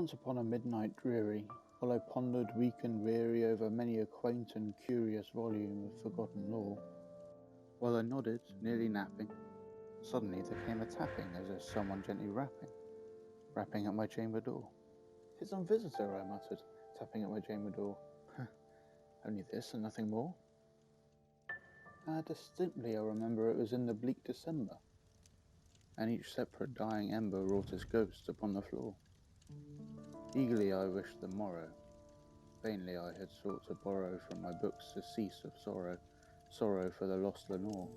Once upon a midnight dreary, while I pondered weak and weary over many a quaint and curious volume of forgotten lore, while I nodded, nearly napping, suddenly there came a tapping as if someone gently rapping at my chamber door. "'Tis some visitor," I muttered, tapping at my chamber door. "Only this and nothing more." Distinctly I remember it was in the bleak December, and each separate dying ember wrought its ghost upon the floor. Eagerly I wished the morrow. Vainly I had sought to borrow from my books the cease of sorrow for the lost Lenore,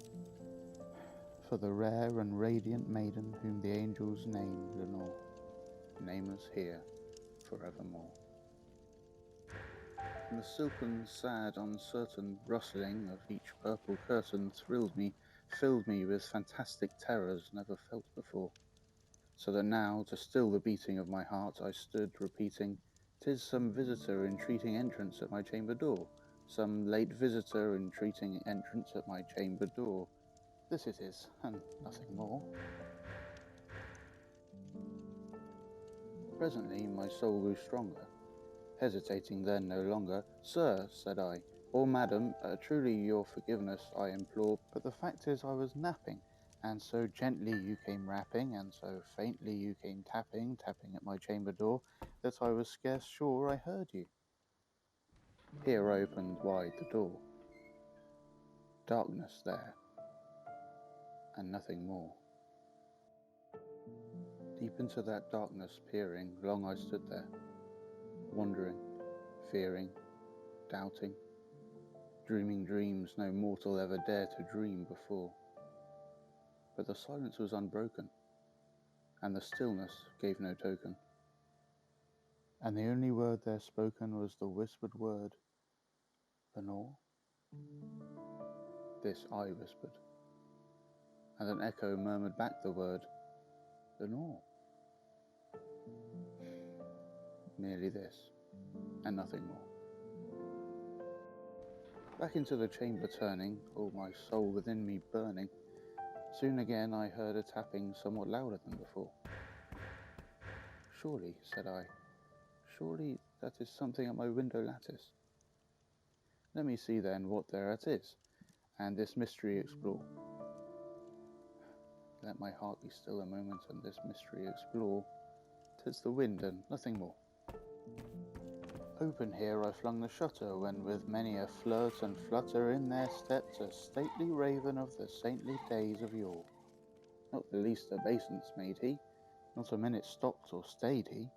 for the rare and radiant maiden whom the angels named Lenore, nameless here forevermore. And the silken, sad, uncertain rustling of each purple curtain filled me with fantastic terrors never felt before, so that now, to still the beating of my heart, I stood repeating, "'Tis some visitor entreating entrance at my chamber door, some late visitor entreating entrance at my chamber door. This it is, and nothing more." Presently my soul grew stronger. Hesitating then no longer, "Sir," said I, "or madam, truly your forgiveness I implore, but the fact is I was napping, and so gently you came rapping, and so faintly you came tapping at my chamber door, that I was scarce sure I heard you." Here I opened wide the door. Darkness there, and nothing more. Deep into that darkness peering, long I stood there, wondering, fearing, doubting, dreaming dreams no mortal ever dared to dream before. But the silence was unbroken, and the stillness gave no token, and the only word there spoken was the whispered word, "Lenore?" This I whispered, and an echo murmured back the word, "Lenore." Merely this, and nothing more. Back into the chamber turning, all my soul within me burning, soon again I heard a tapping somewhat louder than before. "Surely," said I, "surely that is something at my window lattice. Let me see then what thereat is, and this mystery explore. Let my heart be still a moment, and this mystery explore. 'Tis the wind, and nothing more." Open here I flung the shutter, when with many a flirt and flutter in there stepped a stately raven of the saintly days of yore. Not the least obeisance made he, not a minute stopped or stayed he,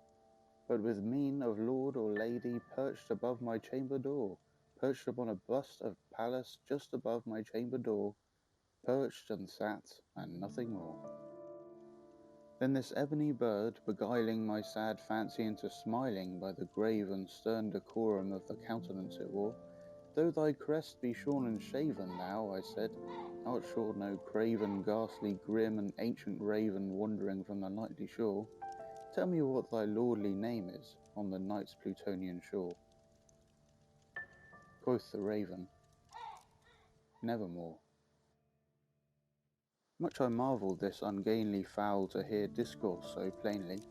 but with mien of lord or lady perched above my chamber door, perched upon a bust of Pallas just above my chamber door, perched and sat, and nothing more. Then this ebony bird, beguiling my sad fancy into smiling by the grave and stern decorum of the countenance it wore, "Though thy crest be shorn and shaven, thou," I said, "art sure no craven, ghastly, grim, and ancient raven wandering from the nightly shore. Tell me what thy lordly name is on the night's Plutonian shore." Quoth the raven, "Nevermore." Much I marvelled this ungainly fowl to hear discourse so plainly,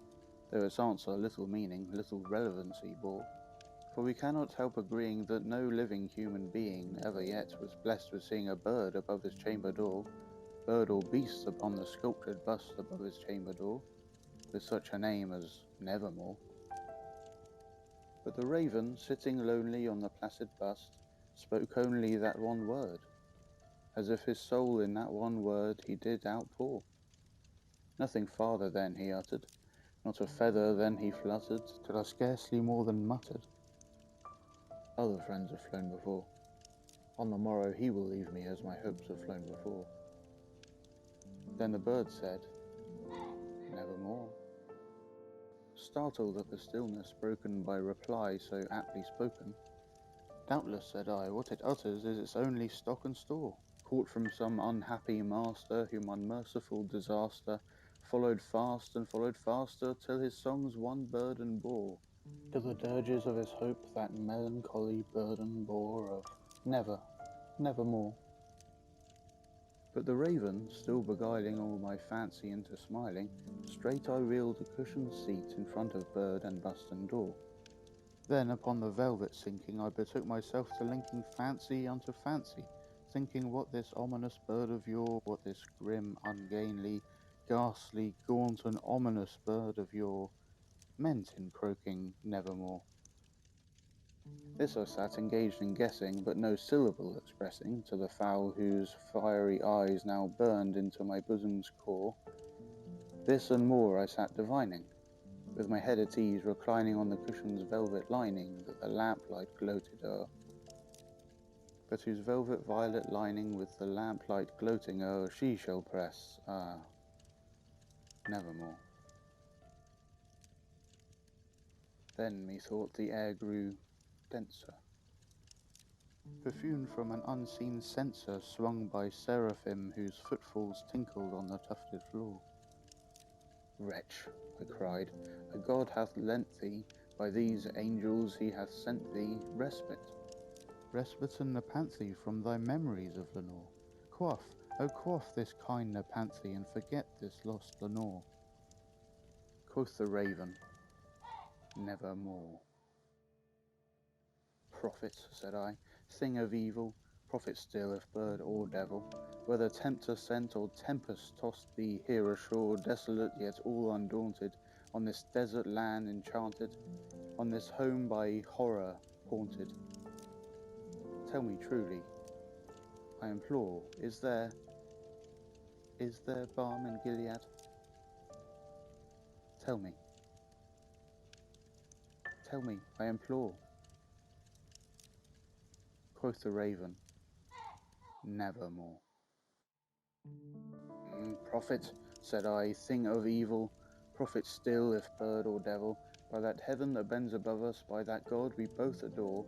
though its answer little meaning, little relevancy bore. For we cannot help agreeing that no living human being ever yet was blessed with seeing a bird above his chamber door, bird or beast upon the sculptured bust above his chamber door, with such a name as Nevermore. But the raven, sitting lonely on the placid bust, spoke only that one word, as if his soul in that one word he did outpour. Nothing farther then he uttered, not a feather then he fluttered, till I scarcely more than muttered, "Other friends have flown before. On the morrow he will leave me as my hopes have flown before." Then the bird said, "Nevermore." Startled at the stillness broken by reply so aptly spoken, "Doubtless," said I, "what it utters is its only stock and store, caught from some unhappy master whom unmerciful disaster followed fast and followed faster, till his songs one burden bore, to the dirges of his hope that melancholy burden bore of never, nevermore." But the raven, still beguiling all my fancy into smiling, straight I wheeled a cushioned seat in front of bird and bust and door. Then upon the velvet sinking I betook myself to linking fancy unto fancy, thinking what this ominous bird of yore, what this grim, ungainly, ghastly, gaunt and ominous bird of yore meant in croaking nevermore. This I sat engaged in guessing, but no syllable expressing to the fowl whose fiery eyes now burned into my bosom's core. This and more I sat divining, with my head at ease reclining on the cushion's velvet lining that the lamplight gloated o'er, but whose velvet violet lining with the lamplight gloating o'er she shall press, nevermore. Then methought the air grew denser, perfumed from an unseen censer swung by seraphim whose footfalls tinkled on the tufted floor. Wretch, I cried, a god hath lent thee, by these angels he hath sent thee, respite and nepenthe from thy memories of Lenore. Quaff, oh quaff this kind nepenthe, and forget this lost Lenore. Quoth the raven, nevermore. Prophet, said I, thing of evil, prophet still if bird or devil, whether tempter sent or tempest tossed thee here ashore, desolate yet all undaunted, on this desert land enchanted, on this home by horror haunted. Tell me truly, I implore, is there balm in Gilead? Tell me, I implore. Quoth the raven, nevermore. Prophet, said I, thing of evil, prophet still if bird or devil, by that heaven that bends above us, by that God we both adore,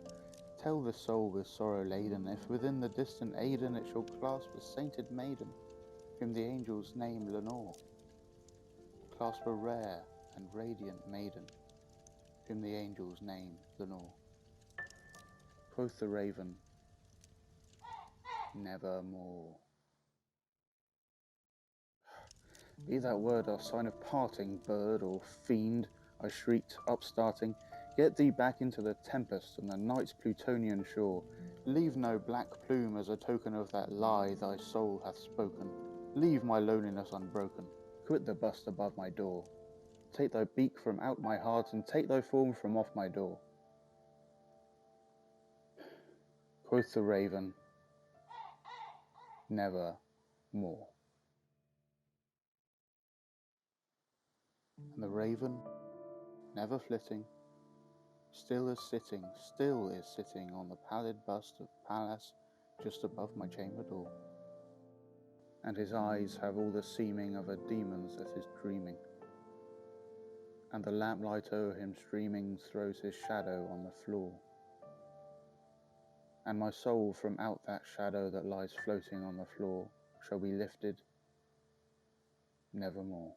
tell the soul with sorrow laden, if within the distant Aidenn it shall clasp a sainted maiden, whom the angels name Lenore, clasp a rare and radiant maiden, whom the angels name Lenore. Quoth the raven, nevermore. Be that word a sign of parting, bird or fiend, I shrieked, upstarting. Get thee back into the tempest and the night's Plutonian shore. Leave no black plume as a token of that lie thy soul hath spoken. Leave my loneliness unbroken. Quit the bust above my door. Take thy beak from out my heart, and take thy form from off my door. Quoth the raven, never more. And the raven, never flitting, still is sitting on the pallid bust of Pallas just above my chamber door. And his eyes have all the seeming of a demon's that is dreaming, and the lamplight o'er him streaming throws his shadow on the floor. And my soul from out that shadow that lies floating on the floor shall be lifted nevermore.